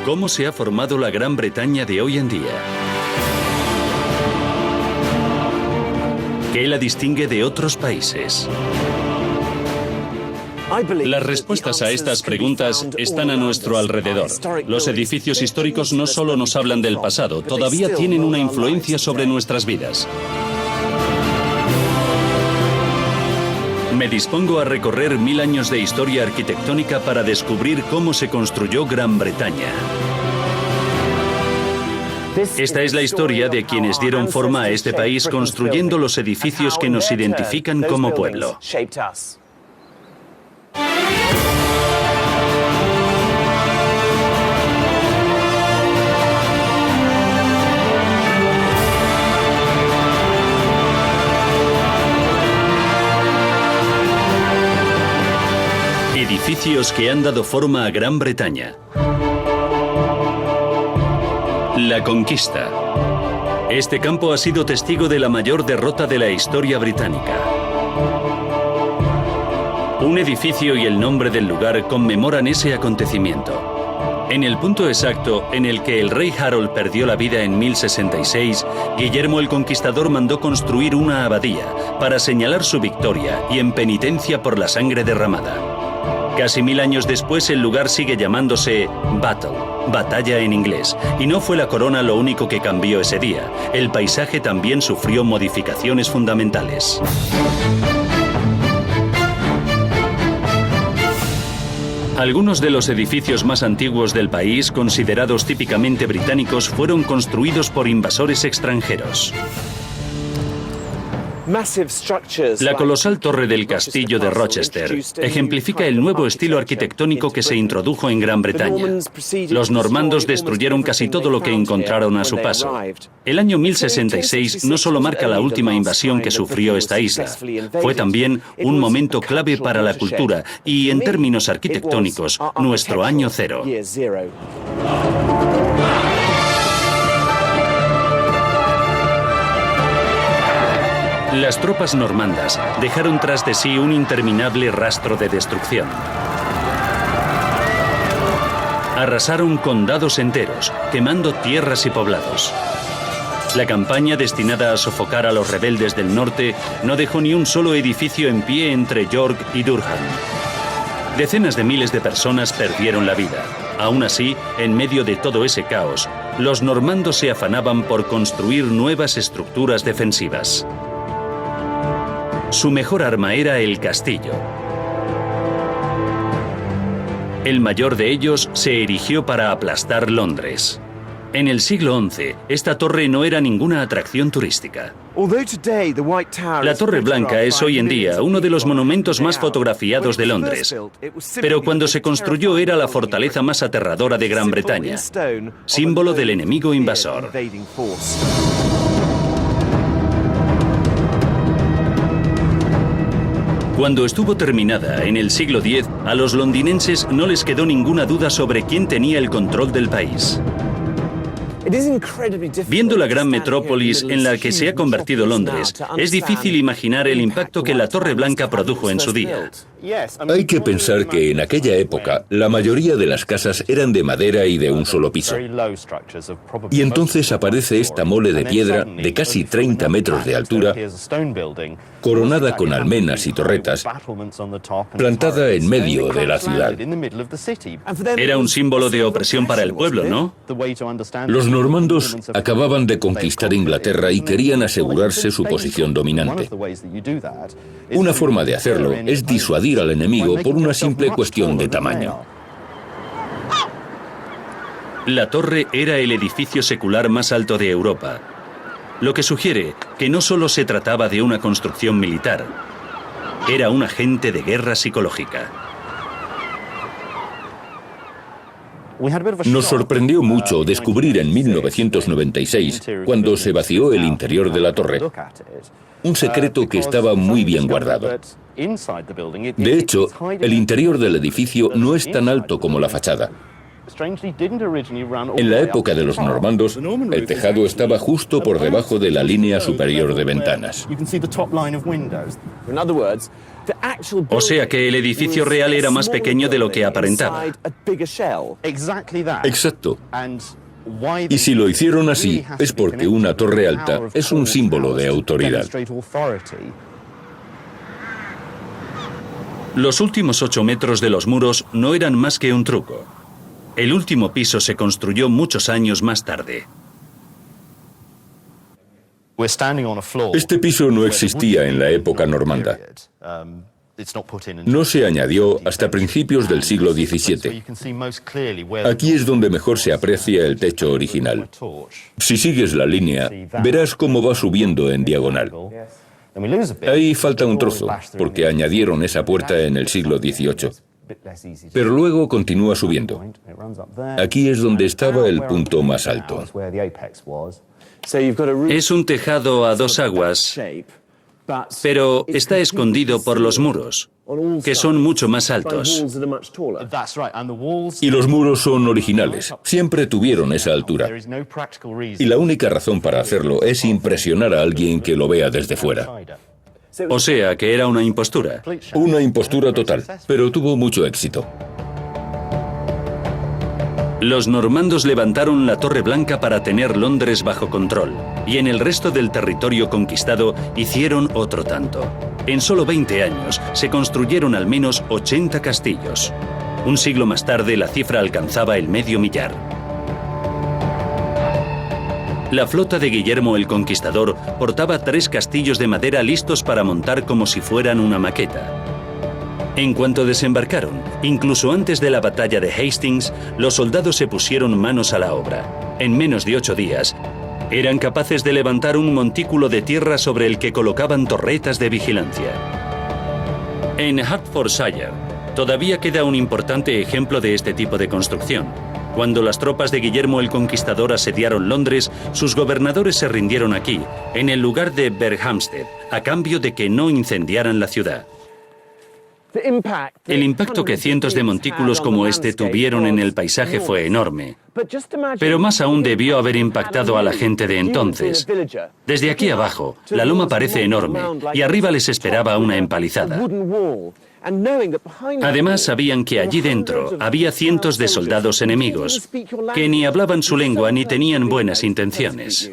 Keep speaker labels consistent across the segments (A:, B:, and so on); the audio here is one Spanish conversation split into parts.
A: ¿Cómo se ha formado la Gran Bretaña de hoy en día? ¿Qué la distingue de otros países?
B: Las respuestas a estas preguntas están a nuestro alrededor. Los edificios históricos no solo nos hablan del pasado, todavía tienen una influencia sobre nuestras vidas.
A: Me dispongo a recorrer 1000 años de historia arquitectónica para descubrir cómo se construyó Gran Bretaña. Esta es la historia de quienes dieron forma a este país construyendo los edificios que nos identifican como pueblo. Edificios que han dado forma a Gran Bretaña. La conquista. Este campo ha sido testigo de la mayor derrota de la historia británica. Un edificio y el nombre del lugar conmemoran ese acontecimiento. En el punto exacto en el que el rey Harold perdió la vida en 1066, Guillermo el Conquistador mandó construir una abadía para señalar su victoria y en penitencia por la sangre derramada. Casi 1000 años después el lugar sigue llamándose Battle, batalla en inglés, y no fue la corona lo único que cambió ese día. El paisaje también sufrió modificaciones fundamentales. Algunos de los edificios más antiguos del país, considerados típicamente británicos, fueron construidos por invasores extranjeros. La colosal torre del castillo de Rochester ejemplifica el nuevo estilo arquitectónico que se introdujo en Gran Bretaña. Los normandos destruyeron casi todo lo que encontraron a su paso. El año 1066 no solo marca la última invasión que sufrió esta isla, fue también un momento clave para la cultura y, en términos arquitectónicos, nuestro año cero. Las tropas normandas dejaron tras de sí un interminable rastro de destrucción. Arrasaron condados enteros, quemando tierras y poblados. La campaña destinada a sofocar a los rebeldes del norte no dejó ni un solo edificio en pie entre York y Durham. Decenas de miles de personas perdieron la vida. Aún así, en medio de todo ese caos, los normandos se afanaban por construir nuevas estructuras defensivas. Su mejor arma era el castillo. El mayor de ellos se erigió para aplastar Londres. En el siglo XI, esta torre no era ninguna atracción turística. La Torre Blanca es hoy en día uno de los monumentos más fotografiados de Londres, pero cuando se construyó era la fortaleza más aterradora de Gran Bretaña, símbolo del enemigo invasor. Cuando estuvo terminada en el siglo X, a los londinenses no les quedó ninguna duda sobre quién tenía el control del país. Viendo la gran metrópolis en la que se ha convertido Londres, es difícil imaginar el impacto que la Torre Blanca produjo en su día.
C: Hay que pensar que en aquella época la mayoría de las casas eran de madera y de un solo piso. Y entonces aparece esta mole de piedra de casi 30 metros de altura, coronada con almenas y torretas, plantada en medio de la ciudad.
A: Era un símbolo de opresión para el pueblo, ¿no?
C: Los normandos acababan de conquistar Inglaterra y querían asegurarse su posición dominante. Una forma de hacerlo es disuadir al enemigo por una simple cuestión de tamaño.
A: La torre era el edificio secular más alto de Europa, lo que sugiere que no solo se trataba de una construcción militar, era un agente de guerra psicológica.
C: Nos sorprendió mucho descubrir en 1996, cuando se vació el interior de la torre, un secreto que estaba muy bien guardado. De hecho, el interior del edificio no es tan alto como la fachada. En la época de los normandos, el tejado estaba justo por debajo de la línea superior de ventanas.
A: O sea que el edificio real era más pequeño de lo que aparentaba.
C: Exacto. Y si lo hicieron así, es porque una torre alta es un símbolo de autoridad.
A: Los últimos 8 metros de los muros no eran más que un truco. El último piso se construyó muchos años más tarde.
C: Este piso no existía en la época normanda. No se añadió hasta principios del siglo XVII. Aquí es donde mejor se aprecia el techo original. Si sigues la línea, verás cómo va subiendo en diagonal. Ahí falta un trozo, porque añadieron esa puerta en el siglo XVIII. Pero luego continúa subiendo. Aquí es donde estaba el punto más alto.
A: Es un tejado a 2 aguas, pero está escondido por los muros, que son mucho más altos.
C: Y los muros son originales. Siempre tuvieron esa altura. Y la única razón para hacerlo es impresionar a alguien que lo vea desde fuera.
A: O sea que era una impostura.
C: Una impostura total, pero tuvo mucho éxito.
A: Los normandos levantaron la Torre Blanca para tener Londres bajo control, y en el resto del territorio conquistado hicieron otro tanto. En solo 20 años se construyeron al menos 80 castillos. Un siglo más tarde la cifra alcanzaba el medio millar. La flota de Guillermo el Conquistador portaba 3 castillos de madera listos para montar como si fueran una maqueta. En cuanto desembarcaron, incluso antes de la batalla de Hastings, los soldados se pusieron manos a la obra. En menos de 8 días, eran capaces de levantar un montículo de tierra sobre el que colocaban torretas de vigilancia. En Hertfordshire, todavía queda un importante ejemplo de este tipo de construcción. Cuando las tropas de Guillermo el Conquistador asediaron Londres, sus gobernadores se rindieron aquí, en el lugar de Berkhamsted, a cambio de que no incendiaran la ciudad. El impacto que cientos de montículos como este tuvieron en el paisaje fue enorme. Pero más aún debió haber impactado a la gente de entonces. Desde aquí abajo, la loma parece enorme y arriba les esperaba una empalizada. Además, sabían que allí dentro había cientos de soldados enemigos que ni hablaban su lengua ni tenían buenas intenciones.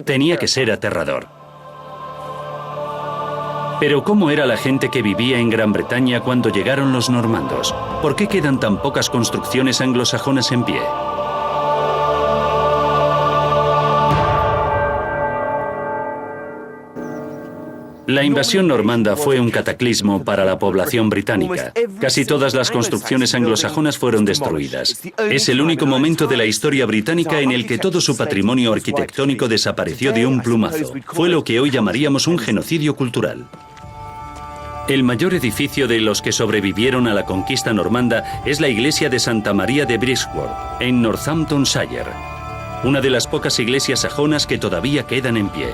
A: Tenía que ser aterrador. Pero ¿cómo era la gente que vivía en Gran Bretaña cuando llegaron los normandos? ¿Por qué quedan tan pocas construcciones anglosajonas en pie? La invasión normanda fue un cataclismo para la población británica. Casi todas las construcciones anglosajonas fueron destruidas. Es el único momento de la historia británica en el que todo su patrimonio arquitectónico desapareció de un plumazo. Fue lo que hoy llamaríamos un genocidio cultural. El mayor edificio de los que sobrevivieron a la conquista normanda es la iglesia de Santa María de Bridgeworth, en Northamptonshire, una de las pocas iglesias sajonas que todavía quedan en pie.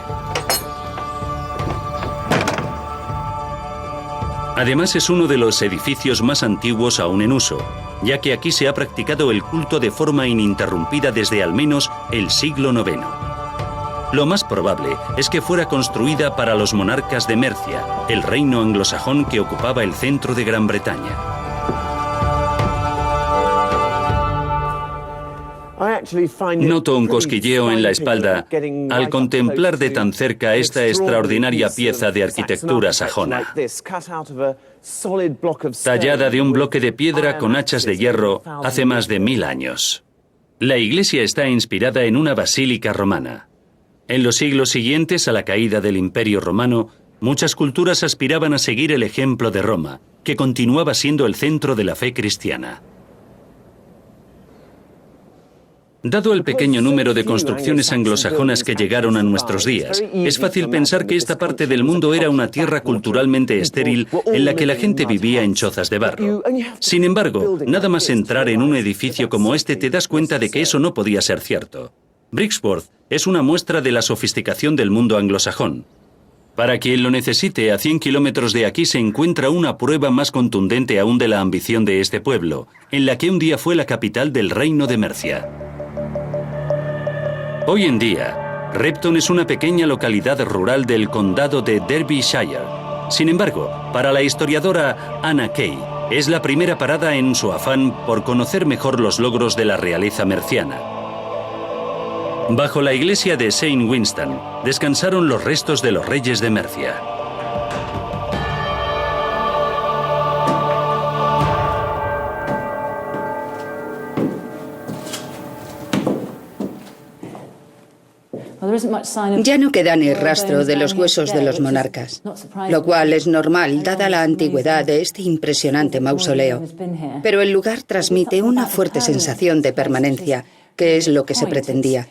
A: Además, es uno de los edificios más antiguos aún en uso, ya que aquí se ha practicado el culto de forma ininterrumpida desde al menos el siglo IX. Lo más probable es que fuera construida para los monarcas de Mercia, el reino anglosajón que ocupaba el centro de Gran Bretaña. Noto un cosquilleo en la espalda al contemplar de tan cerca esta extraordinaria pieza de arquitectura sajona. Tallada de un bloque de piedra con hachas de hierro hace más de 1000 años. La iglesia está inspirada en una basílica romana. En los siglos siguientes a la caída del Imperio Romano, muchas culturas aspiraban a seguir el ejemplo de Roma, que continuaba siendo el centro de la fe cristiana. Dado el pequeño número de construcciones anglosajonas que llegaron a nuestros días, es fácil pensar que esta parte del mundo era una tierra culturalmente estéril en la que la gente vivía en chozas de barro. Sin embargo, nada más entrar en un edificio como este te das cuenta de que eso no podía ser cierto. Bridgeworth es una muestra de la sofisticación del mundo anglosajón. Para quien lo necesite, a 100 kilómetros de aquí se encuentra una prueba más contundente aún de la ambición de este pueblo, en la que un día fue la capital del reino de Mercia. Hoy en día, Repton es una pequeña localidad rural del condado de Derbyshire. Sin embargo, para la historiadora Anna Kay, es la primera parada en su afán por conocer mejor los logros de la realeza merciana. Bajo la iglesia de Saint Winston descansaron los restos de los reyes de Mercia.
D: Ya no queda ni rastro de los huesos de los monarcas, lo cual es normal dada la antigüedad de este impresionante mausoleo. Pero el lugar transmite una fuerte sensación de permanencia, que es lo que se pretendía.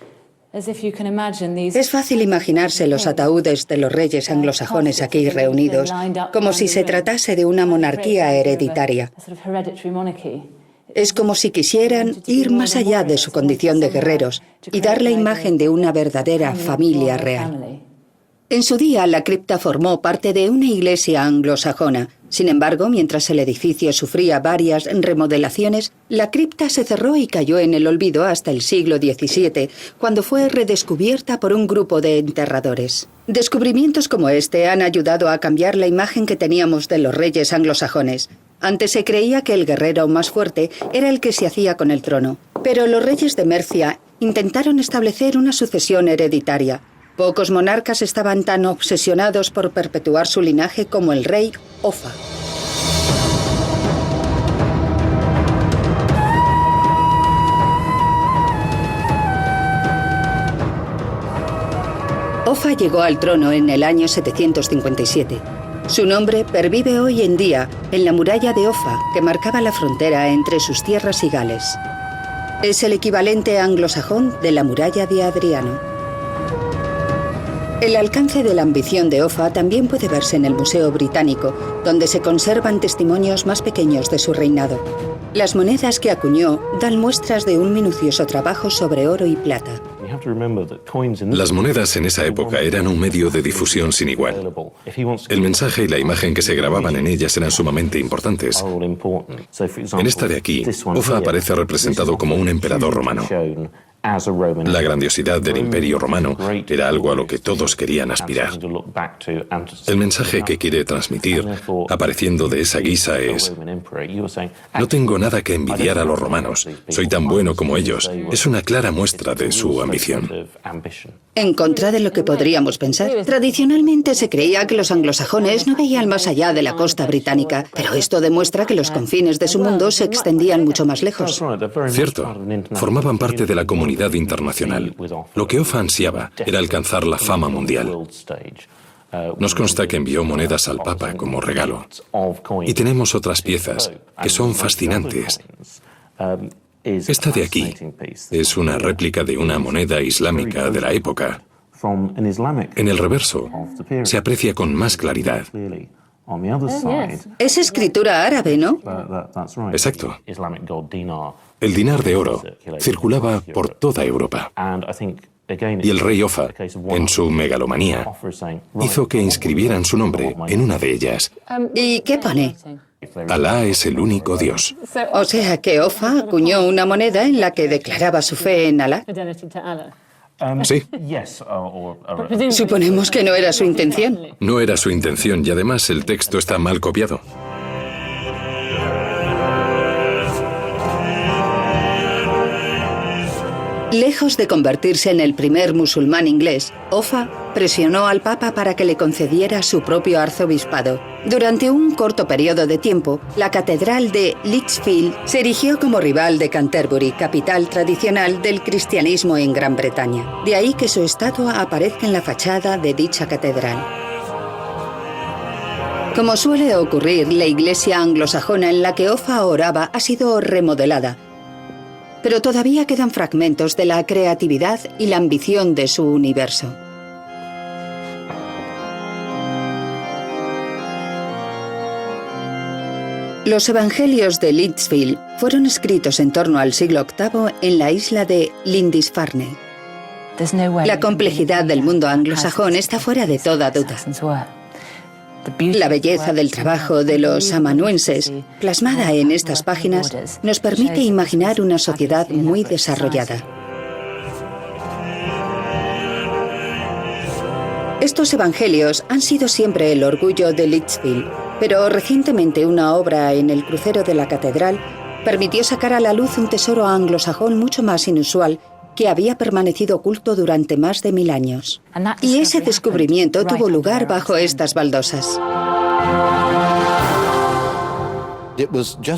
D: Es fácil imaginarse los ataúdes de los reyes anglosajones aquí reunidos, como si se tratase de una monarquía hereditaria. Es como si quisieran ir más allá de su condición de guerreros y dar la imagen de una verdadera familia real. En su día, la cripta formó parte de una iglesia anglosajona. Sin embargo, mientras el edificio sufría varias remodelaciones, la cripta se cerró y cayó en el olvido hasta el siglo XVII, cuando fue redescubierta por un grupo de enterradores. Descubrimientos como este han ayudado a cambiar la imagen que teníamos de los reyes anglosajones. Antes se creía que el guerrero más fuerte era el que se hacía con el trono. Pero los reyes de Mercia intentaron establecer una sucesión hereditaria. Pocos monarcas estaban tan obsesionados por perpetuar su linaje como el rey Offa. Offa llegó al trono en el año 757. Su nombre pervive hoy en día en la muralla de Offa, que marcaba la frontera entre sus tierras y Gales. Es el equivalente anglosajón de la muralla de Adriano. El alcance de la ambición de Offa también puede verse en el Museo Británico, donde se conservan testimonios más pequeños de su reinado. Las monedas que acuñó dan muestras de un minucioso trabajo sobre oro y plata.
E: Las monedas en esa época eran un medio de difusión sin igual. El mensaje y la imagen que se grababan en ellas eran sumamente importantes. En esta de aquí, Offa aparece representado como un emperador romano. La grandiosidad del Imperio Romano era algo a lo que todos querían aspirar. El mensaje que quiere transmitir, apareciendo de esa guisa, es: no tengo nada que envidiar a los romanos, soy tan bueno como ellos. Es una clara muestra de su ambición.
D: En contra de lo que podríamos pensar, tradicionalmente se creía que los anglosajones no veían más allá de la costa británica, pero esto demuestra que los confines de su mundo se extendían mucho más lejos.
E: Cierto, formaban parte de la comunidad internacional. Lo que Offa ansiaba era alcanzar la fama mundial. Nos consta que envió monedas al Papa como regalo. Y tenemos otras piezas que son fascinantes. Esta de aquí es una réplica de una moneda islámica de la época. En el reverso se aprecia con más claridad.
D: Es escritura árabe, ¿no?
E: Exacto. El dinar de oro circulaba por toda Europa. Y el rey Offa, en su megalomanía, hizo que inscribieran su nombre en una de ellas.
D: ¿Y qué pone?
E: Alá es el único Dios.
D: O sea que Offa acuñó una moneda en la que declaraba su fe en Alá.
E: Sí.
D: Suponemos que no era su intención.
E: No era su intención y además el texto está mal copiado.
D: Lejos de convertirse en el primer musulmán inglés, Offa presionó al Papa para que le concediera su propio arzobispado. Durante un corto periodo de tiempo, la catedral de Lichfield se erigió como rival de Canterbury, capital tradicional del cristianismo en Gran Bretaña. De ahí que su estatua aparezca en la fachada de dicha catedral. Como suele ocurrir, la iglesia anglosajona en la que Offa oraba ha sido remodelada, pero todavía quedan fragmentos de la creatividad y la ambición de su universo. Los evangelios de Lichfield fueron escritos en torno al siglo VIII en la isla de Lindisfarne. La complejidad del mundo anglosajón está fuera de toda duda. La belleza del trabajo de los amanuenses, plasmada en estas páginas, nos permite imaginar una sociedad muy desarrollada. Estos evangelios han sido siempre el orgullo de Lichfield, pero recientemente una obra en el crucero de la catedral permitió sacar a la luz un tesoro anglosajón mucho más inusual que había permanecido oculto durante más de 1000 años. Y ese descubrimiento tuvo lugar bajo estas baldosas.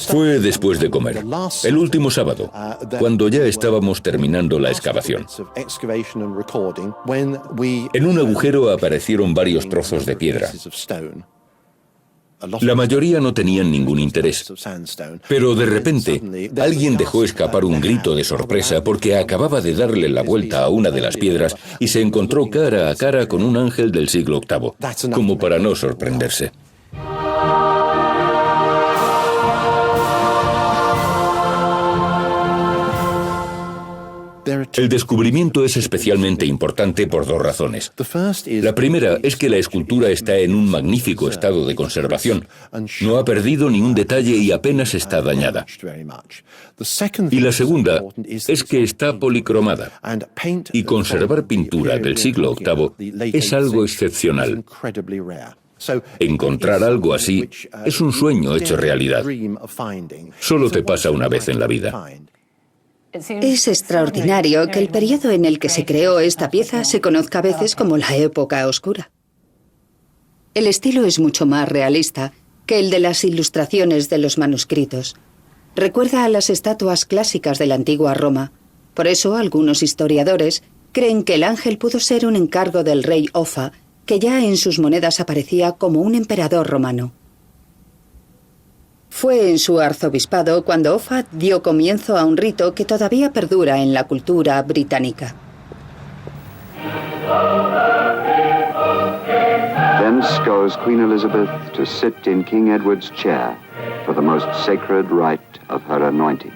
C: Fue después de comer, el último sábado, cuando ya estábamos terminando la excavación. En un agujero aparecieron varios trozos de piedra. La mayoría no tenían ningún interés, pero de repente alguien dejó escapar un grito de sorpresa porque acababa de darle la vuelta a una de las piedras y se encontró cara a cara con un ángel del siglo VIII, como para no sorprenderse. El descubrimiento es especialmente importante por dos razones. La primera es que la escultura está en un magnífico estado de conservación. No ha perdido ni un detalle y apenas está dañada. Y la segunda es que está policromada. Y conservar pintura del siglo VIII es algo excepcional. Encontrar algo así es un sueño hecho realidad. Solo te pasa una vez en la vida.
D: Es extraordinario que el periodo en el que se creó esta pieza se conozca a veces como la época oscura. El estilo es mucho más realista que el de las ilustraciones de los manuscritos. Recuerda a las estatuas clásicas de la antigua Roma. Por eso, algunos historiadores creen que el ángel pudo ser un encargo del rey Offa, que ya en sus monedas aparecía como un emperador romano. Fue en su arzobispado cuando Offa dio comienzo a un rito que todavía perdura en la cultura británica.
F: Thence goes Queen Elizabeth to sit in King Edward's chair for the most sacred rite of her anointing.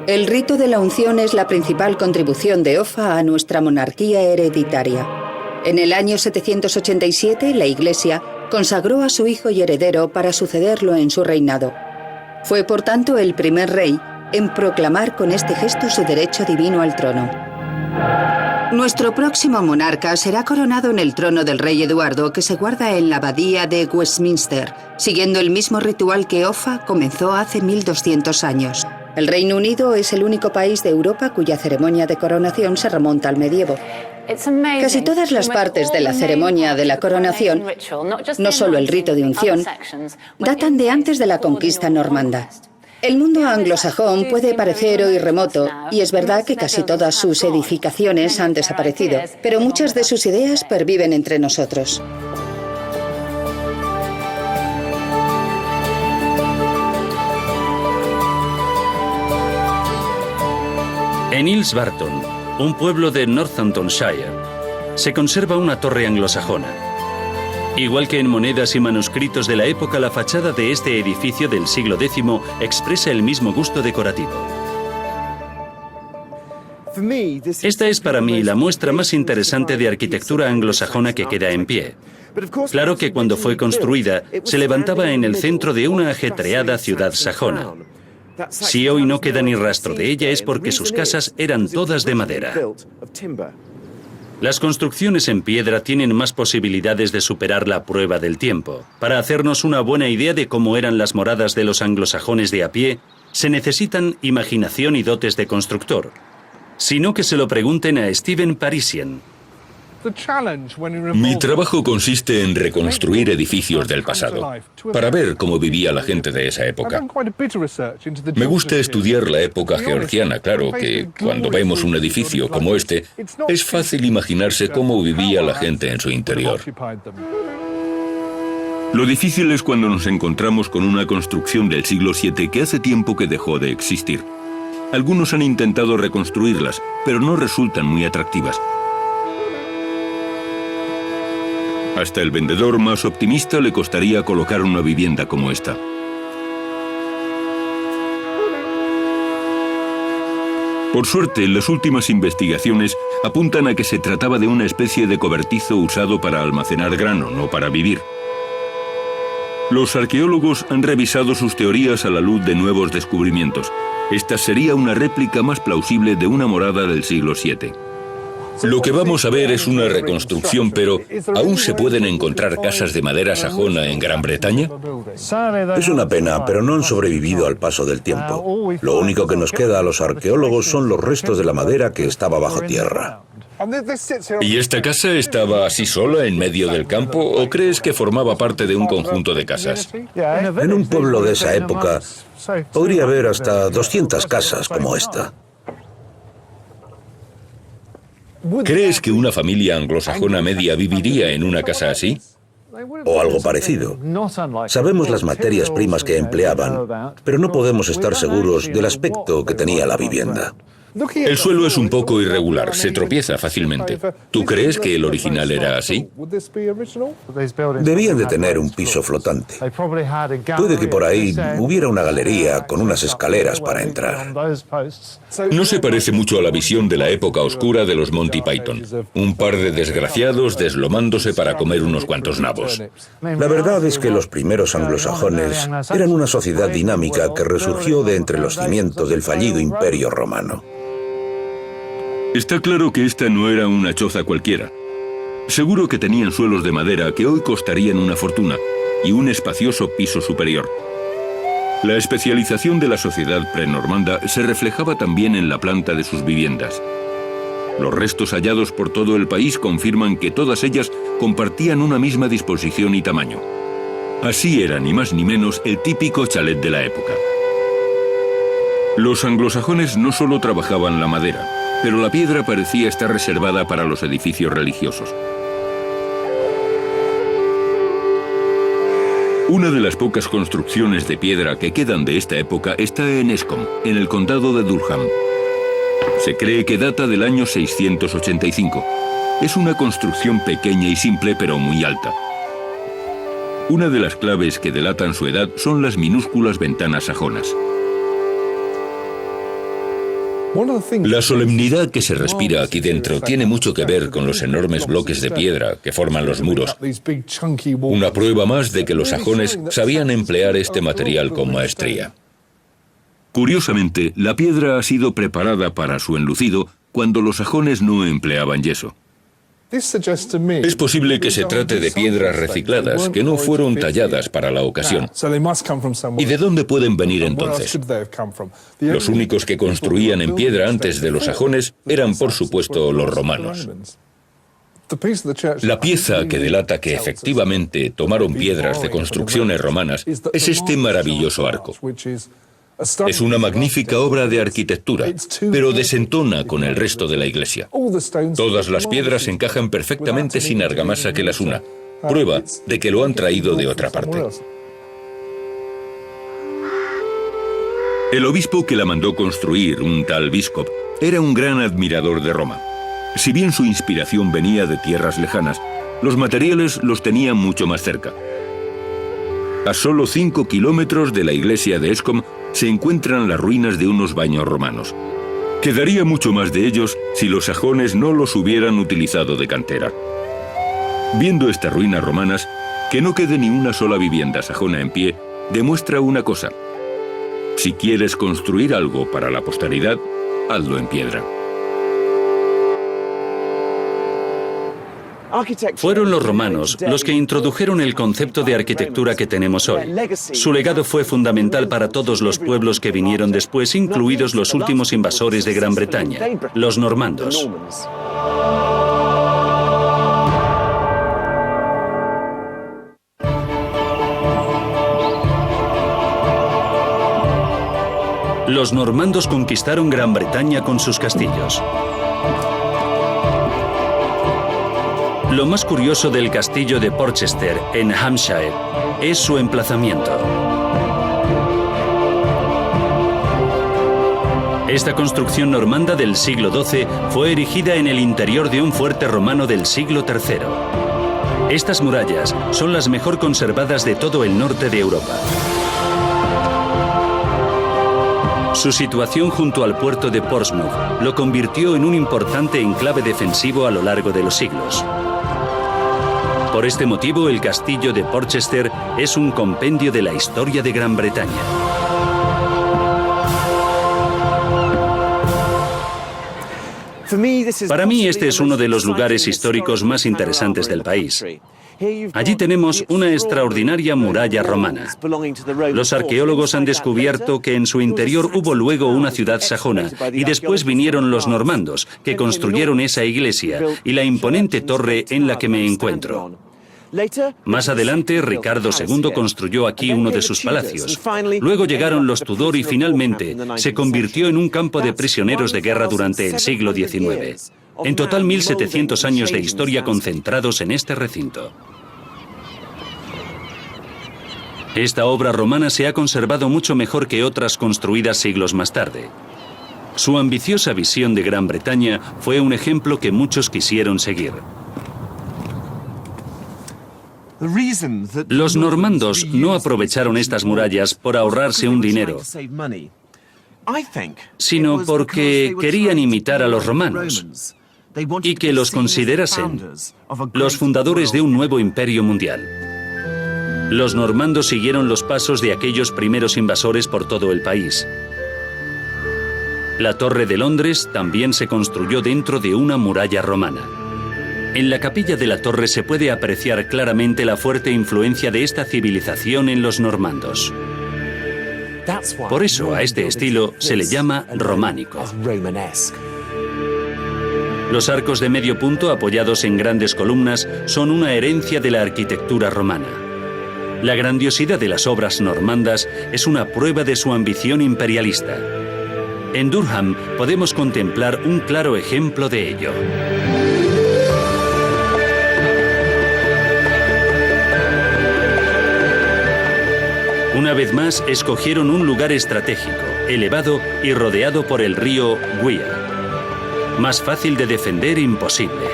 D: El rito de la unción es la principal contribución de Offa a nuestra monarquía hereditaria. En el año 787, la Iglesia consagró a su hijo y heredero para sucederlo en su reinado. Fue, por tanto, el primer rey en proclamar con este gesto su derecho divino al trono. Nuestro próximo monarca será coronado en el trono del rey Eduardo, que se guarda en la abadía de Westminster, siguiendo el mismo ritual que Offa comenzó hace 1200 años. El Reino Unido es el único país de Europa cuya ceremonia de coronación se remonta al medievo. Casi todas las partes de la ceremonia de la coronación, no solo el rito de unción, datan de antes de la conquista normanda. El mundo anglosajón puede parecer hoy remoto, y es verdad que casi todas sus edificaciones han desaparecido, pero muchas de sus ideas perviven entre nosotros.
A: En Earls Barton, un pueblo de Northamptonshire, se conserva una torre anglosajona. Igual que en monedas y manuscritos de la época, la fachada de este edificio del siglo X expresa el mismo gusto decorativo. Esta es para mí la muestra más interesante de arquitectura anglosajona que queda en pie. Claro que cuando fue construida, se levantaba en el centro de una ajetreada ciudad sajona. Si hoy no queda ni rastro de ella es porque sus casas eran todas de madera. Las construcciones en piedra tienen más posibilidades de superar la prueba del tiempo. Para hacernos una buena idea de cómo eran las moradas de los anglosajones de a pie, se necesitan imaginación y dotes de constructor. Sino que se lo pregunten a Stephen Parisian.
C: Mi trabajo consiste en reconstruir edificios del pasado, para ver cómo vivía la gente de esa época. Me gusta estudiar la época georgiana, claro que cuando vemos un edificio como este, es fácil imaginarse cómo vivía la gente en su interior. Lo difícil es cuando nos encontramos con una construcción del siglo VII que hace tiempo que dejó de existir. Algunos han intentado reconstruirlas, pero no resultan muy atractivas. Hasta el vendedor más optimista le costaría colocar una vivienda como esta. Por suerte, las últimas investigaciones apuntan a que se trataba de una especie de cobertizo usado para almacenar grano, no para vivir. Los arqueólogos han revisado sus teorías a la luz de nuevos descubrimientos. Esta sería una réplica más plausible de una morada del siglo VII. Lo que vamos a ver es una reconstrucción, pero ¿aún se pueden encontrar casas de madera sajona en Gran Bretaña?
G: Es una pena, pero no han sobrevivido al paso del tiempo. Lo único que nos queda a los arqueólogos son los restos de la madera que estaba bajo tierra.
C: ¿Y esta casa estaba así sola en medio del campo o crees que formaba parte de un conjunto de casas?
G: En un pueblo de esa época podría haber hasta 200 casas como esta.
C: ¿Crees que una familia anglosajona media viviría en una casa así?
G: O algo parecido. Sabemos las materias primas que empleaban, pero no podemos estar seguros del aspecto que tenía la vivienda.
C: El suelo es un poco irregular, se tropieza fácilmente. ¿Tú crees que el original era así?
G: Debían de tener un piso flotante. Puede que por ahí hubiera una galería con unas escaleras para entrar.
C: No se parece mucho a la visión de la época oscura de los Monty Python. Un par de desgraciados deslomándose para comer unos cuantos nabos.
G: La verdad es que los primeros anglosajones eran una sociedad dinámica que resurgió de entre los cimientos del fallido Imperio Romano.
C: Está claro que esta no era una choza cualquiera. Seguro que tenían suelos de madera que hoy costarían una fortuna y un espacioso piso superior. La especialización de la sociedad prenormanda se reflejaba también en la planta de sus viviendas. Los restos hallados por todo el país confirman que todas ellas compartían una misma disposición y tamaño. Así era ni más ni menos el típico chalet de la época. Los anglosajones no solo trabajaban la madera, pero la piedra parecía estar reservada para los edificios religiosos. Una de las pocas construcciones de piedra que quedan de esta época está en Escombe, en el condado de Durham. Se cree que data del año 685. Es una construcción pequeña y simple, pero muy alta. Una de las claves que delatan su edad son las minúsculas ventanas sajonas. La solemnidad que se respira aquí dentro tiene mucho que ver con los enormes bloques de piedra que forman los muros. Una prueba más de que los sajones sabían emplear este material con maestría. Curiosamente, la piedra ha sido preparada para su enlucido cuando los sajones no empleaban yeso. Es posible que se trate de piedras recicladas que no fueron talladas para la ocasión. ¿Y de dónde pueden venir entonces? Los únicos que construían en piedra antes de los sajones eran, por supuesto, los romanos. La pieza que delata que efectivamente tomaron piedras de construcciones romanas es este maravilloso arco. Es una magnífica obra de arquitectura, pero desentona con el resto de la iglesia. Todas las piedras encajan perfectamente sin argamasa que las una, prueba de que lo han traído de otra parte. El obispo que la mandó construir, un tal Biscop, era un gran admirador de Roma. Si bien su inspiración venía de tierras lejanas, los materiales los tenía mucho más cerca. A solo 5 kilómetros de la iglesia de Escombe se encuentran las ruinas de unos baños romanos. Quedaría mucho más de ellos si los sajones no los hubieran utilizado de cantera. Viendo estas ruinas romanas, que no quede ni una sola vivienda sajona en pie, demuestra una cosa. Si quieres construir algo para la posteridad, hazlo en piedra.
A: Fueron los romanos los que introdujeron el concepto de arquitectura que tenemos hoy. Su legado fue fundamental para todos los pueblos que vinieron después, incluidos los últimos invasores de Gran Bretaña, los normandos. Los normandos conquistaron Gran Bretaña con sus castillos. Lo más curioso del castillo de Porchester, en Hampshire, es su emplazamiento. Esta construcción normanda del siglo XII fue erigida en el interior de un fuerte romano del siglo III. Estas murallas son las mejor conservadas de todo el norte de Europa. Su situación junto al puerto de Portsmouth lo convirtió en un importante enclave defensivo a lo largo de los siglos. Por este motivo, el castillo de Porchester es un compendio de la historia de Gran Bretaña. Para mí, este es uno de los lugares históricos más interesantes del país. Allí tenemos una extraordinaria muralla romana. Los arqueólogos han descubierto que en su interior hubo luego una ciudad sajona y después vinieron los normandos, que construyeron esa iglesia y la imponente torre en la que me encuentro. Más adelante, Ricardo II construyó aquí uno de sus palacios. Luego llegaron los Tudor y finalmente se convirtió en un campo de prisioneros de guerra durante el siglo XIX. En total, 1700 años de historia concentrados en este recinto. Esta obra romana se ha conservado mucho mejor que otras construidas siglos más tarde. Su ambiciosa visión de Gran Bretaña fue un ejemplo que muchos quisieron seguir. Los normandos no aprovecharon estas murallas por ahorrarse un dinero, sino porque querían imitar a los romanos y que los considerasen los fundadores de un nuevo imperio mundial. Los normandos siguieron los pasos de aquellos primeros invasores por todo el país. La Torre de Londres también se construyó dentro de una muralla romana. En la capilla de la torre se puede apreciar claramente la fuerte influencia de esta civilización en los normandos. Por eso a este estilo se le llama románico. Los arcos de medio punto apoyados en grandes columnas son una herencia de la arquitectura romana. La grandiosidad de las obras normandas es una prueba de su ambición imperialista. En Durham podemos contemplar un claro ejemplo de ello. Una vez más, escogieron un lugar estratégico, elevado y rodeado por el río Wear. Más fácil de defender imposible.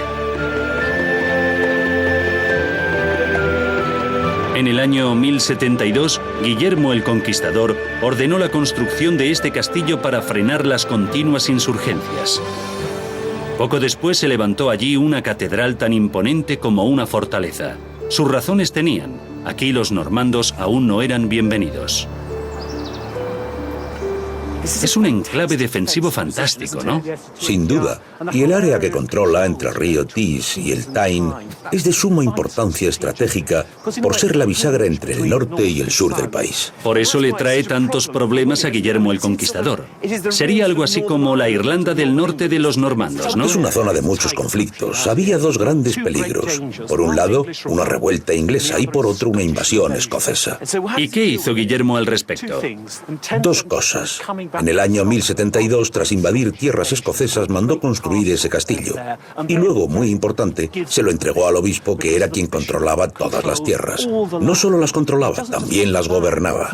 A: En el año 1072, Guillermo el Conquistador ordenó la construcción de este castillo para frenar las continuas insurgencias. Poco después se levantó allí una catedral tan imponente como una fortaleza. Sus razones tenían. Aquí los normandos aún no eran bienvenidos. Es un enclave defensivo fantástico, ¿no?
G: Sin duda. Y el área que controla entre el río Tees y el Tyne es de suma importancia estratégica por ser la bisagra entre el norte y el sur del país.
A: Por eso le trae tantos problemas a Guillermo el Conquistador. Sería algo así como la Irlanda del Norte de los normandos, ¿no?
G: Es una zona de muchos conflictos. Había dos grandes peligros. Por un lado, una revuelta inglesa y por otro, una invasión escocesa.
A: ¿Y qué hizo Guillermo al respecto?
G: Dos cosas. En el año 1072, tras invadir tierras escocesas, mandó construir ese castillo. Y luego, muy importante, se lo entregó al obispo, que era quien controlaba todas las tierras. No solo las controlaba, también las gobernaba.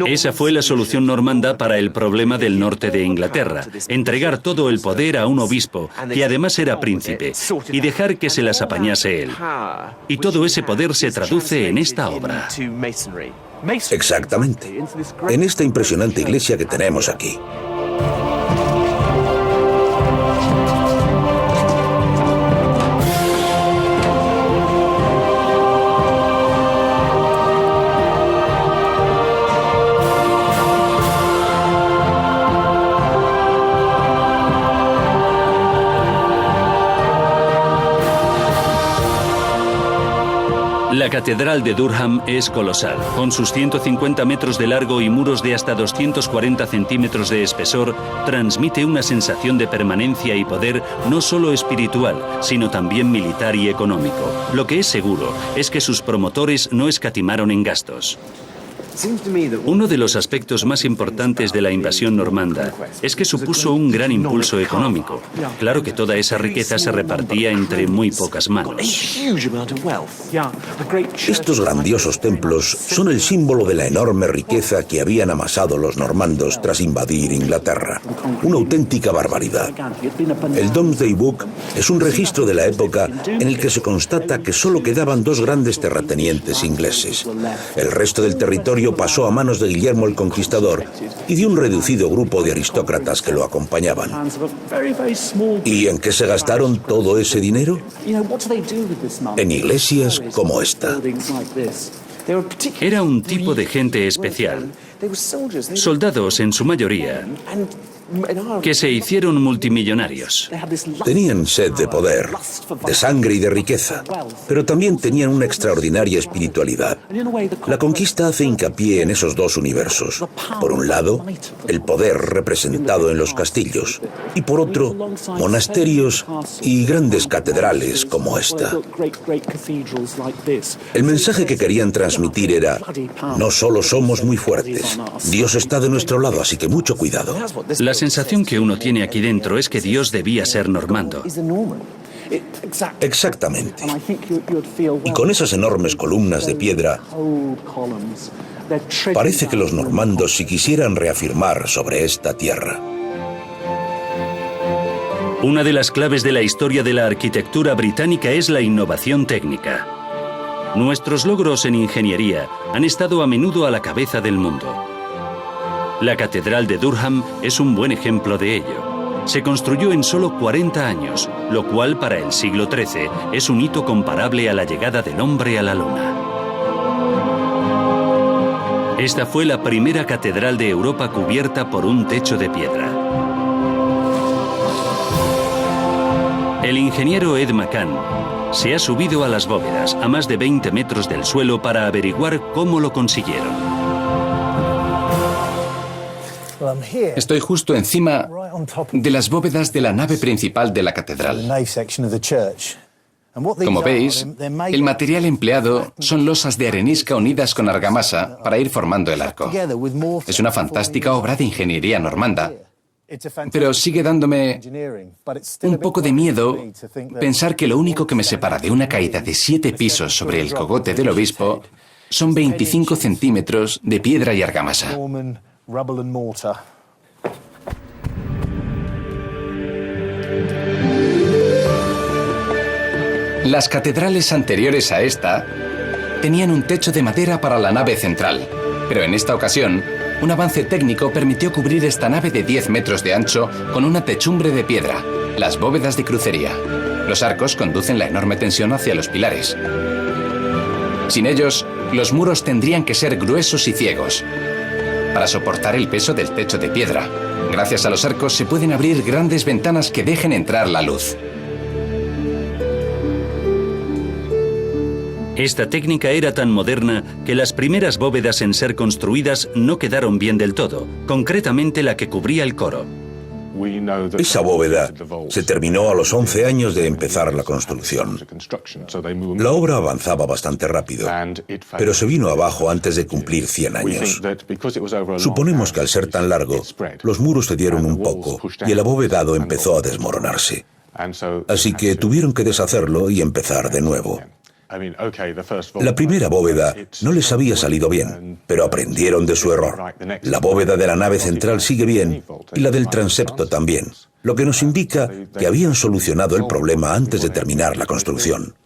A: Esa fue la solución normanda para el problema del norte de Inglaterra, entregar todo el poder a un obispo, que además era príncipe, y dejar que se las apañase él. Y todo ese poder se traduce en esta obra.
G: Exactamente. En esta impresionante iglesia que tenemos aquí.
A: La Catedral de Durham es colosal. Con sus 150 metros de largo y muros de hasta 240 centímetros de espesor, transmite una sensación de permanencia y poder no solo espiritual, sino también militar y económico. Lo que es seguro es que sus promotores no escatimaron en gastos. Uno de los aspectos más importantes de la invasión normanda es que supuso un gran impulso económico. Claro que toda esa riqueza se repartía entre muy pocas manos.
G: Estos grandiosos templos son el símbolo de la enorme riqueza que habían amasado los normandos tras invadir Inglaterra. Una auténtica barbaridad. El Domesday Book es un registro de la época en el que se constata que solo quedaban dos grandes terratenientes ingleses. El resto del territorio territorio pasó a manos de Guillermo el Conquistador y de un reducido grupo de aristócratas que lo acompañaban. ¿Y en qué se gastaron todo ese dinero? En iglesias como esta.
A: Era un tipo de gente especial. Soldados, en su mayoría, que se hicieron multimillonarios.
G: Tenían sed de poder, de sangre y de riqueza, pero también tenían una extraordinaria espiritualidad. La conquista hace hincapié en esos dos universos. Por un lado, el poder representado en los castillos, y por otro, monasterios y grandes catedrales como esta. El mensaje que querían transmitir era: no solo somos muy fuertes, Dios está de nuestro lado, así que mucho cuidado.
A: La sensación que uno tiene aquí dentro es que Dios debía ser normando.
G: Exactamente. Y con esas enormes columnas de piedra, parece que los normandos si quisieran reafirmar sobre esta tierra.
A: Una de las claves de la historia de la arquitectura británica es la innovación técnica. Nuestros logros en ingeniería han estado a menudo a la cabeza del mundo. La Catedral de Durham es un buen ejemplo de ello. Se construyó en solo 40 años, lo cual para el siglo XIII es un hito comparable a la llegada del hombre a la Luna. Esta fue la primera catedral de Europa cubierta por un techo de piedra. El ingeniero Ed McCann se ha subido a las bóvedas a más de 20 metros del suelo para averiguar cómo lo consiguieron.
H: Estoy justo encima de las bóvedas de la nave principal de la catedral. Como veis, el material empleado son losas de arenisca unidas con argamasa para ir formando el arco. Es una fantástica obra de ingeniería normanda, pero sigue dándome un poco de miedo pensar que lo único que me separa de una caída de 7 pisos sobre el cogote del obispo son 25 centímetros de piedra y argamasa. Las catedrales anteriores a esta tenían un techo de madera para la nave central, pero en esta ocasión, un avance técnico permitió cubrir esta nave de 10 metros de ancho con una techumbre de piedra, las bóvedas de crucería. Los arcos conducen la enorme tensión hacia los pilares. Sin ellos, los muros tendrían que ser gruesos y ciegos para soportar el peso del techo de piedra. Gracias a los arcos se pueden abrir grandes ventanas que dejen entrar la luz.
A: Esta técnica era tan moderna que las primeras bóvedas en ser construidas no quedaron bien del todo, concretamente la que cubría el coro.
G: Esa bóveda se terminó a los 11 años de empezar la construcción. La obra avanzaba bastante rápido, pero se vino abajo antes de cumplir 100 años. Suponemos que al ser tan largo, los muros cedieron un poco y el abovedado empezó a desmoronarse. Así que tuvieron que deshacerlo y empezar de nuevo. La primera bóveda no les había salido bien, pero aprendieron de su error. La bóveda de la nave central sigue bien y la del transepto también, lo que nos indica que habían solucionado el problema antes de terminar la construcción.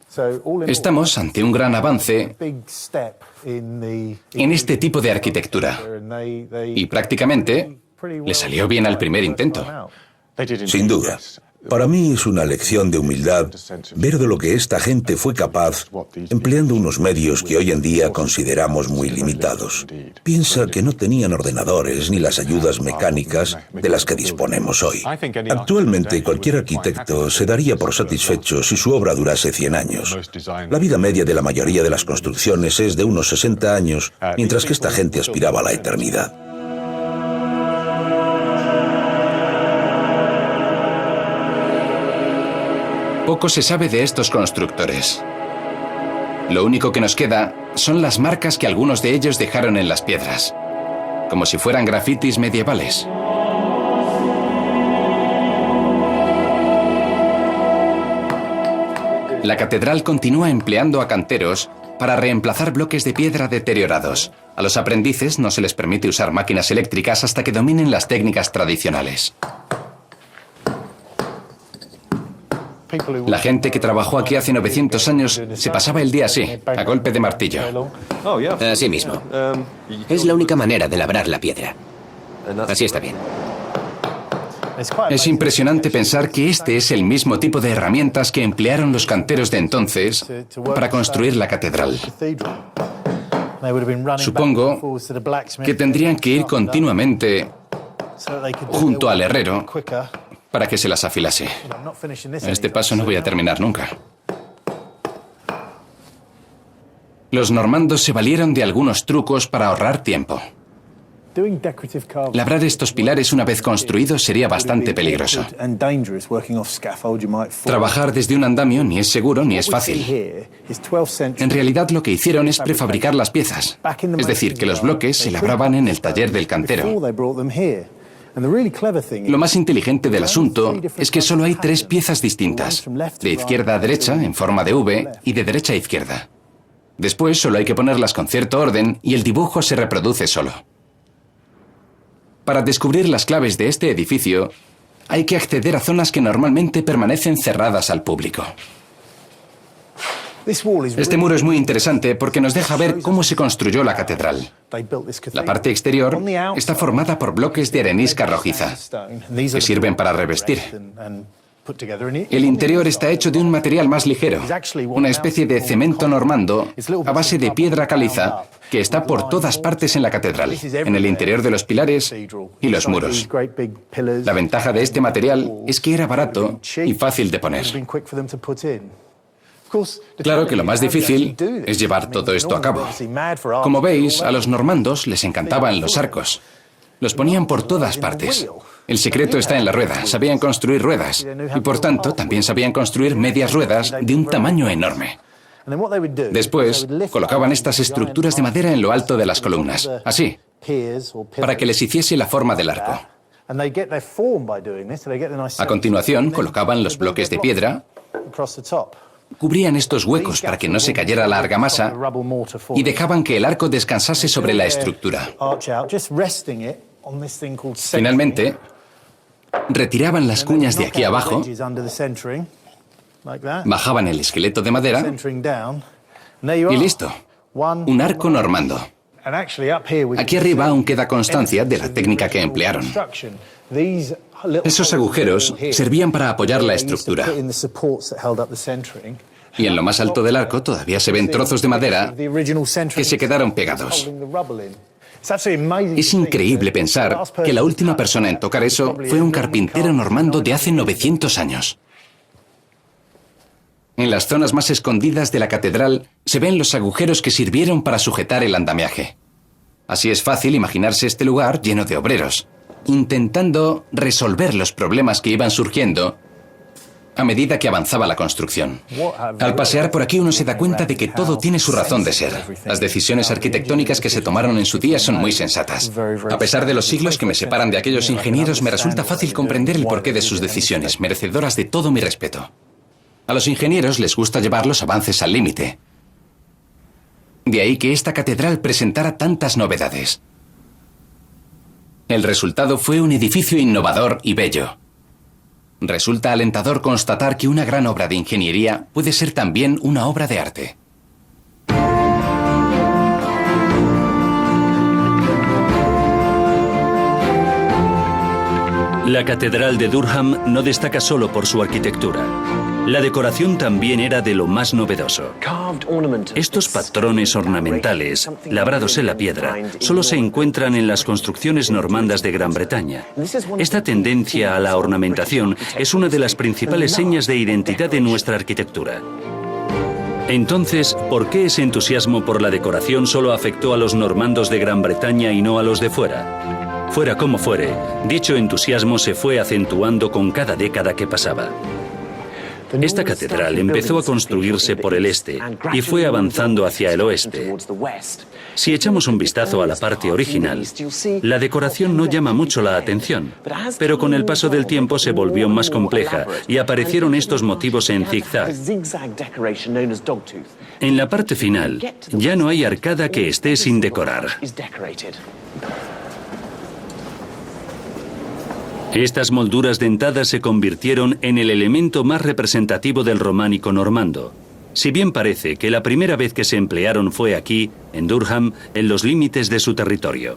H: Estamos ante un gran avance en este tipo de arquitectura y prácticamente le salió bien al primer intento.
G: Sin duda. Para mí es una lección de humildad ver de lo que esta gente fue capaz empleando unos medios que hoy en día consideramos muy limitados. Piensa que no tenían ordenadores ni las ayudas mecánicas de las que disponemos hoy. Actualmente cualquier arquitecto se daría por satisfecho si su obra durase 100 años. La vida media de la mayoría de las construcciones es de unos 60 años, mientras que esta gente aspiraba a la eternidad.
H: Poco se sabe de estos constructores. Lo único que nos queda son las marcas que algunos de ellos dejaron en las piedras, como si fueran grafitis medievales. La catedral continúa empleando a canteros para reemplazar bloques de piedra deteriorados. A los aprendices no se les permite usar máquinas eléctricas hasta que dominen las técnicas tradicionales. La gente que trabajó aquí hace 900 años se pasaba el día así, a golpe de martillo.
I: Así mismo. Es la única manera de labrar la piedra. Así está bien.
H: Es impresionante pensar que este es el mismo tipo de herramientas que emplearon los canteros de entonces para construir la catedral. Supongo que tendrían que ir continuamente junto al herrero para que se las afilase. A este paso no voy a terminar nunca. Los normandos se valieron de algunos trucos para ahorrar tiempo. Labrar estos pilares una vez construidos sería bastante peligroso. Trabajar desde un andamio ni es seguro ni es fácil. En realidad lo que hicieron es prefabricar las piezas, es decir, que los bloques se labraban en el taller del cantero. Lo más inteligente del asunto es que solo hay 3 piezas distintas, de izquierda a derecha en forma de V y de derecha a izquierda. Después solo hay que ponerlas con cierto orden y el dibujo se reproduce solo. Para descubrir las claves de este edificio, hay que acceder a zonas que normalmente permanecen cerradas al público. Este muro es muy interesante porque nos deja ver cómo se construyó la catedral. La parte exterior está formada por bloques de arenisca rojiza, que sirven para revestir. El interior está hecho de un material más ligero, una especie de cemento normando a base de piedra caliza que está por todas partes en la catedral, en el interior de los pilares y los muros. La ventaja de este material es que era barato y fácil de poner. Claro que lo más difícil es llevar todo esto a cabo. Como veis, a los normandos les encantaban los arcos. Los ponían por todas partes. El secreto está en la rueda. Sabían construir ruedas y, por tanto, también sabían construir medias ruedas de un tamaño enorme. Después, colocaban estas estructuras de madera en lo alto de las columnas, así, para que les hiciese la forma del arco. A continuación, colocaban los bloques de piedra, cubrían estos huecos para que no se cayera la argamasa y dejaban que el arco descansase sobre la estructura. Finalmente, retiraban las cuñas de aquí abajo, bajaban el esqueleto de madera y listo, un arco normando. Aquí arriba aún queda constancia de la técnica que emplearon. Esos agujeros servían para apoyar la estructura. Y en lo más alto del arco todavía se ven trozos de madera que se quedaron pegados. Es increíble pensar que la última persona en tocar eso fue un carpintero normando de hace 900 años. En las zonas más escondidas de la catedral se ven los agujeros que sirvieron para sujetar el andamiaje. Así es fácil imaginarse este lugar lleno de obreros, intentando resolver los problemas que iban surgiendo a medida que avanzaba la construcción. Al pasear por aquí uno se da cuenta de que todo tiene su razón de ser. Las decisiones arquitectónicas que se tomaron en su día son muy sensatas. A pesar de los siglos que me separan de aquellos ingenieros, me resulta fácil comprender el porqué de sus decisiones, merecedoras de todo mi respeto. A los ingenieros les gusta llevar los avances al límite. De ahí que esta catedral presentara tantas novedades. El resultado fue un edificio innovador y bello. Resulta alentador constatar que una gran obra de ingeniería puede ser también una obra de arte.
A: La Catedral de Durham no destaca solo por su arquitectura. La decoración también era de lo más novedoso. Estos patrones ornamentales, labrados en la piedra, solo se encuentran en las construcciones normandas de Gran Bretaña. Esta tendencia a la ornamentación es una de las principales señas de identidad de nuestra arquitectura. Entonces, ¿por qué ese entusiasmo por la decoración solo afectó a los normandos de Gran Bretaña y no a los de fuera? Fuera como fuere, dicho entusiasmo se fue acentuando con cada década que pasaba. Esta catedral empezó a construirse por el este y fue avanzando hacia el oeste. Si echamos un vistazo a la parte original, la decoración no llama mucho la atención, pero con el paso del tiempo se volvió más compleja y aparecieron estos motivos en zigzag. En la parte final, ya no hay arcada que esté sin decorar. Estas molduras dentadas se convirtieron en el elemento más representativo del románico normando. Si bien parece que la primera vez que se emplearon fue aquí, en Durham, en los límites de su territorio.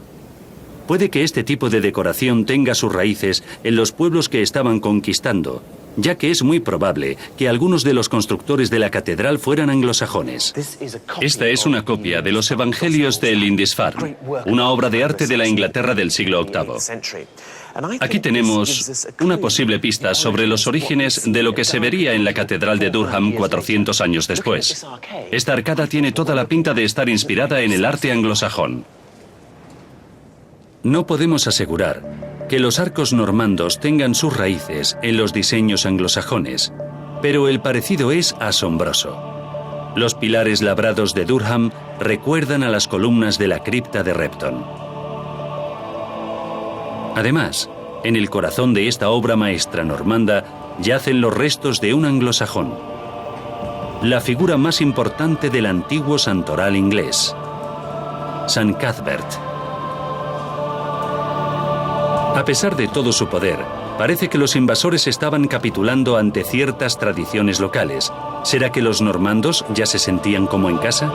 A: Puede que este tipo de decoración tenga sus raíces en los pueblos que estaban conquistando, ya que es muy probable que algunos de los constructores de la catedral fueran anglosajones.
B: Esta es una copia de los Evangelios de Lindisfarne, una obra de arte de la Inglaterra del siglo VIII. Aquí tenemos una posible pista sobre los orígenes de lo que se vería en la Catedral de Durham 400 años después. Esta arcada tiene toda la pinta de estar inspirada en el arte anglosajón.
A: No podemos asegurar que los arcos normandos tengan sus raíces en los diseños anglosajones, pero el parecido es asombroso. Los pilares labrados de Durham recuerdan a las columnas de la cripta de Repton. Además, en el corazón de esta obra maestra normanda yacen los restos de un anglosajón, la figura más importante del antiguo santoral inglés, San Cuthbert. A pesar de todo su poder, parece que los invasores estaban capitulando ante ciertas tradiciones locales. ¿Será que los normandos ya se sentían como en casa?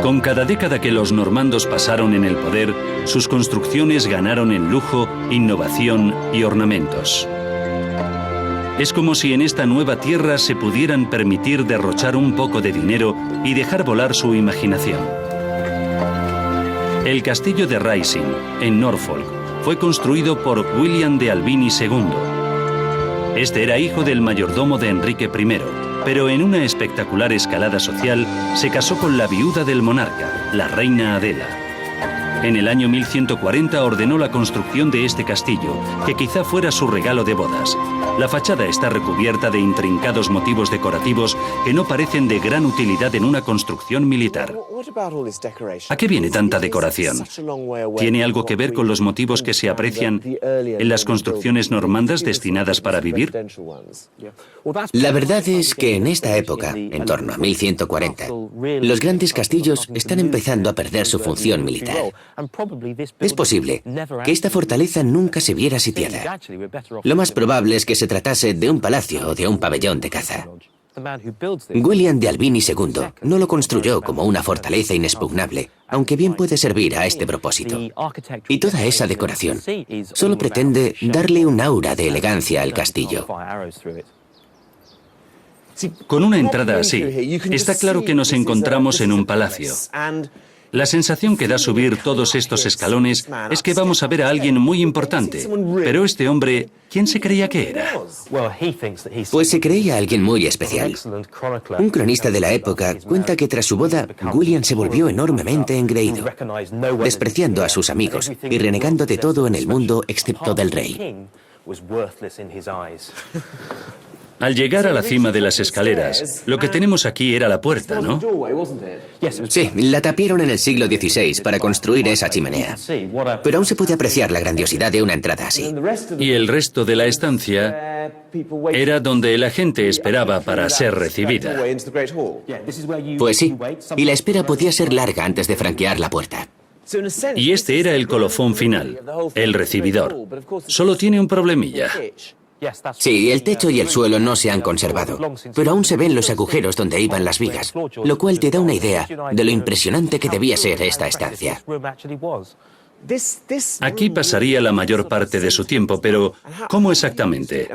A: Con cada década que los normandos pasaron en el poder, sus construcciones ganaron en lujo, innovación y ornamentos. Es como si en esta nueva tierra se pudieran permitir derrochar un poco de dinero y dejar volar su imaginación. El castillo de Rising, en Norfolk, fue construido por William de Albini II. Este era hijo del mayordomo de Enrique I, pero en una espectacular escalada social se casó con la viuda del monarca, la reina Adela. En el año 1140 ordenó la construcción de este castillo, que quizá fuera su regalo de bodas. La fachada está recubierta de intrincados motivos decorativos que no parecen de gran utilidad en una construcción militar. ¿A qué viene tanta decoración? ¿Tiene algo que ver con los motivos que se aprecian en las construcciones normandas destinadas para vivir?
I: La verdad es que en esta época, en torno a 1140, los grandes castillos están empezando a perder su función militar. Es posible que esta fortaleza nunca se viera sitiada. Lo más probable es que se tratase de un palacio o de un pabellón de caza. William de Albini II no lo construyó como una fortaleza inexpugnable, aunque bien puede servir a este propósito. Y toda esa decoración solo pretende darle un aura de elegancia al castillo.
A: Con una entrada así, está claro que nos encontramos en un palacio. La sensación que da subir todos estos escalones es que vamos a ver a alguien muy importante. Pero este hombre, ¿quién se creía que era?
I: Pues se creía alguien muy especial. Un cronista de la época cuenta que tras su boda, William se volvió enormemente engreído, despreciando a sus amigos y renegando de todo en el mundo excepto del rey.
A: Al llegar a la cima de las escaleras, lo que tenemos aquí era la puerta, ¿no?
I: Sí, la tapiaron en el siglo XVI para construir esa chimenea. Pero aún se puede apreciar la grandiosidad de una entrada así.
A: Y el resto de la estancia era donde la gente esperaba para ser recibida.
I: Pues sí, y la espera podía ser larga antes de franquear la puerta.
A: Y este era el colofón final, el recibidor. Solo tiene un problemilla.
I: Sí, el techo y el suelo no se han conservado, pero aún se ven los agujeros donde iban las vigas, lo cual te da una idea de lo impresionante que debía ser esta estancia.
A: Aquí pasaría la mayor parte de su tiempo, pero ¿cómo exactamente?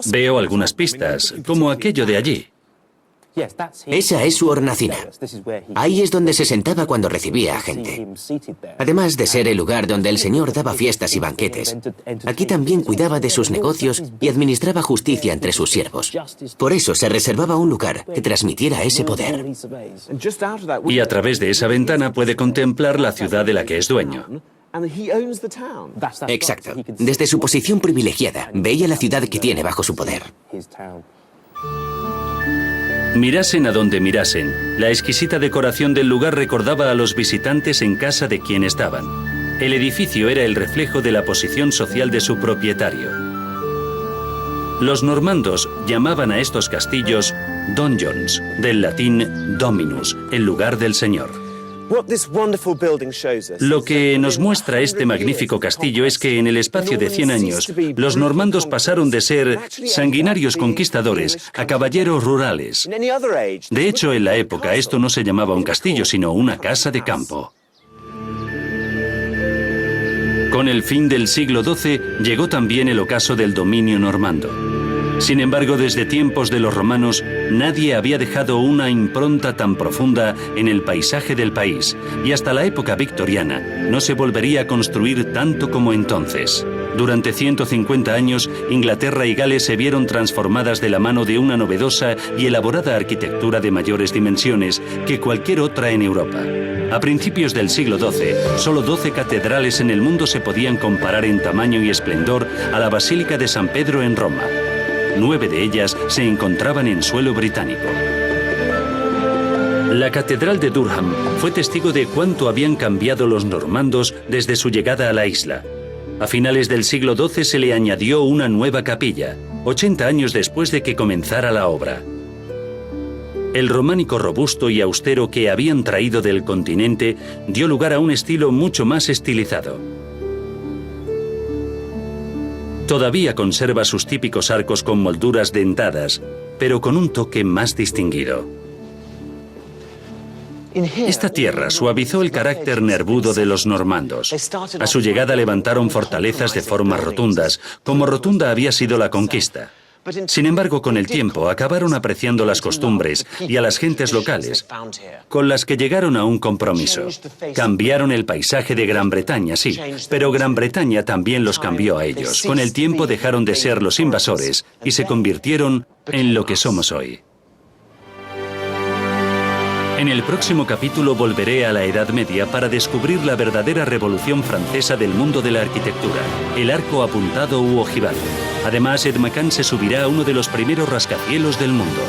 A: Veo algunas pistas, como aquello de allí.
I: Esa es su hornacina. Ahí es donde se sentaba cuando recibía a gente. Además de ser el lugar donde el señor daba fiestas y banquetes, aquí también cuidaba de sus negocios y administraba justicia entre sus siervos. Por eso se reservaba un lugar que transmitiera ese poder.
A: Y a través de esa ventana puede contemplar la ciudad de la que es dueño.
I: Exacto. Desde su posición privilegiada, veía la ciudad que tiene bajo su poder.
A: Mirasen a donde mirasen, la exquisita decoración del lugar recordaba a los visitantes en casa de quien estaban. El edificio era el reflejo de la posición social de su propietario. Los normandos llamaban a estos castillos donjons, del latín dominus, el lugar del señor. Lo que nos muestra este magnífico castillo es que en el espacio de 100 años, los normandos pasaron de ser sanguinarios conquistadores a caballeros rurales. De hecho, en la época esto no se llamaba un castillo, sino una casa de campo. Con el fin del siglo XII llegó también el ocaso del dominio normando. Sin embargo, desde tiempos de los romanos, nadie había dejado una impronta tan profunda en el paisaje del país, y hasta la época victoriana no se volvería a construir tanto como entonces. Durante 150 años, Inglaterra y Gales se vieron transformadas de la mano de una novedosa y elaborada arquitectura de mayores dimensiones que cualquier otra en Europa. A principios del siglo XII, solo 12 catedrales en el mundo se podían comparar en tamaño y esplendor a la Basílica de San Pedro en Roma. 9 de ellas se encontraban en suelo británico. La Catedral de Durham fue testigo de cuánto habían cambiado los normandos desde su llegada a la isla. A finales del siglo XII se le añadió una nueva capilla, 80 años después de que comenzara la obra. El románico robusto y austero que habían traído del continente dio lugar a un estilo mucho más estilizado. Todavía conserva sus típicos arcos con molduras dentadas, pero con un toque más distinguido. Esta tierra suavizó el carácter nervudo de los normandos. A su llegada levantaron fortalezas de formas rotundas, como rotunda había sido la conquista. Sin embargo, con el tiempo acabaron apreciando las costumbres y a las gentes locales, con las que llegaron a un compromiso. Cambiaron el paisaje de Gran Bretaña, sí, pero Gran Bretaña también los cambió a ellos. Con el tiempo dejaron de ser los invasores y se convirtieron en lo que somos hoy. En el próximo capítulo volveré a la Edad Media para descubrir la verdadera revolución francesa del mundo de la arquitectura, el arco apuntado u ojival. Además, Ed McCann se subirá a uno de los primeros rascacielos del mundo.